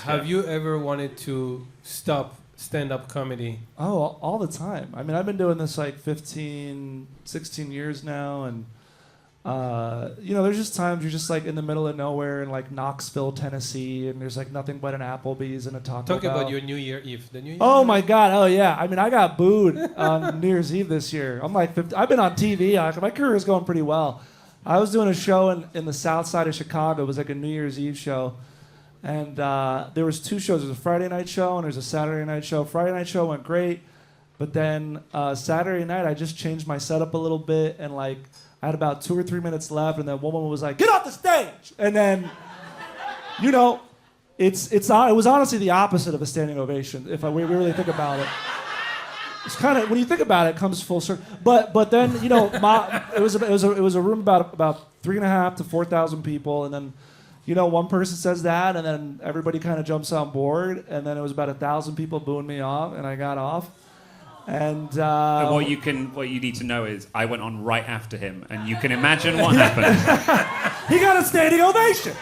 Have you ever wanted to stop stand-up comedy? Oh, all the time. I mean, I've been doing this like 15, 16 years now, and there's just times you're just like in the middle of nowhere in like Knoxville, Tennessee, and there's like nothing but an Applebee's and a Taco Bell. Talk about your New Year Eve. The New Year Oh Eve? my God! Oh yeah. I mean, I got booed on New Year's Eve this year. I'm like, I've been on TV. My career is going pretty well. I was doing a show in the South Side of Chicago. It was like a New Year's Eve show, and there was two shows. There's a Friday night show and there's a Saturday night show. Friday night show went great, but then Saturday night I just changed my setup a little bit, and like I had about 2 or 3 minutes left, and then one woman was like, "Get off the stage!" And then, it was honestly the opposite of a standing ovation if we really think about it. It's kind of, when you think about it, it comes full circle. But then it was a room about 3,500 to 4,000 people, and then one person says that, and then everybody kind of jumps on board, and then it was about 1,000 people booing me off, and I got off. And what you need to know is I went on right after him, and you can imagine what happened. He got a standing ovation.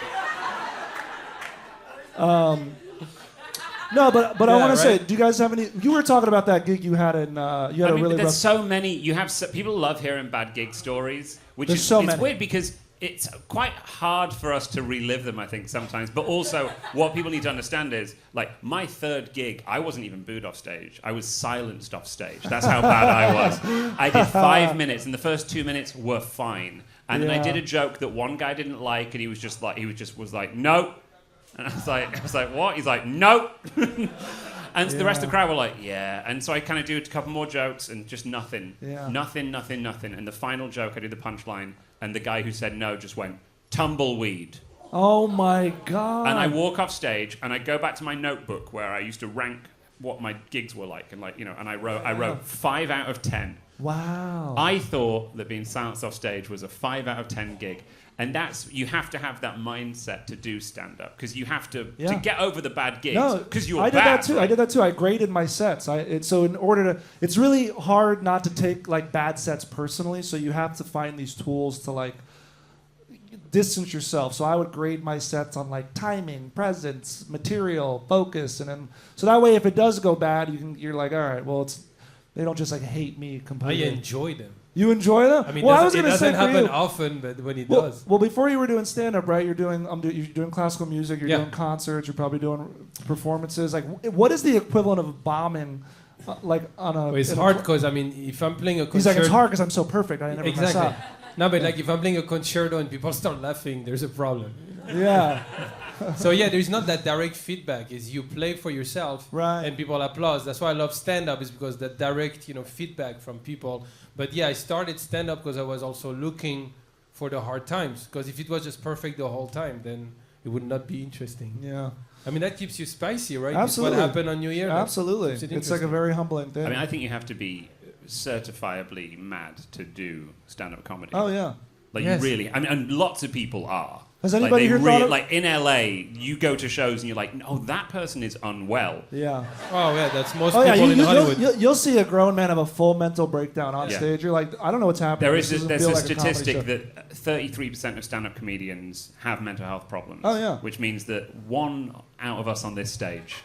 No, but I want to say, do you guys have any? You were talking about that gig you had in. There's so many. People love hearing bad gig stories, which There's is so it's many. weird because it's quite hard for us to relive them, I think, sometimes. But also, what people need to understand is, like, my third gig, I wasn't even booed off stage. I was silenced off stage. That's how bad I was. I did 5 minutes, and the first 2 minutes were fine. And then I did a joke that one guy didn't like, and he was like, no. And I was like, what? He's like, no. And the rest of the crowd were like, yeah. And so I kind of do a couple more jokes and just nothing. Yeah. Nothing. And the final joke, I did the punchline, and the guy who said no just went, tumbleweed. Oh my God. And I walk off stage, and I go back to my notebook where I used to rank what my gigs were like. And and I wrote 5 out of 10. Wow. I thought that being silenced off stage was a 5 out of 10 gig. And you have to have that mindset to do stand-up, because you have to get over the bad gigs, because you're bad. I did that too. I graded my sets. It's really hard not to take like bad sets personally. So you have to find these tools to like distance yourself. So I would grade my sets on like timing, presence, material, focus, and then so that way if it does go bad, you're like, all right, well they don't just like hate me completely. I enjoy them. You enjoy them? I mean, it doesn't happen often, but when it does. Well, before you were doing stand-up, right? You're doing classical music. You're doing concerts. You're probably doing performances. Like, what is the equivalent of bombing, like on a? Well, it's hard because if I'm playing a concerto, he's like, it's hard because I'm so perfect. I never mess up. No, but like if I'm playing a concerto and people start laughing, there's a problem. Yeah. So there's not that direct feedback. Is you play for yourself, right? And people applause. That's why I love stand-up, is because that direct, feedback from people. But I started stand-up because I was also looking for the hard times. Because if it was just perfect the whole time, then it would not be interesting. Yeah. I mean, that keeps you spicy, right? Absolutely. It's what happened on New Year. Absolutely. It's like a very humbling thing. I mean, I think you have to be certifiably mad to do stand-up comedy. Oh yeah. Like you really. I mean, and lots of people are. Has anybody here thought of... Like in LA, you go to shows and you're like, oh, that person is unwell. Yeah. Oh yeah, that's most people in Hollywood. You'll see a grown man have a full mental breakdown on stage. You're like, I don't know what's happening. There's a statistic that 33% of stand-up comedians have mental health problems. Oh yeah. Which means that 1 out of us on this stage.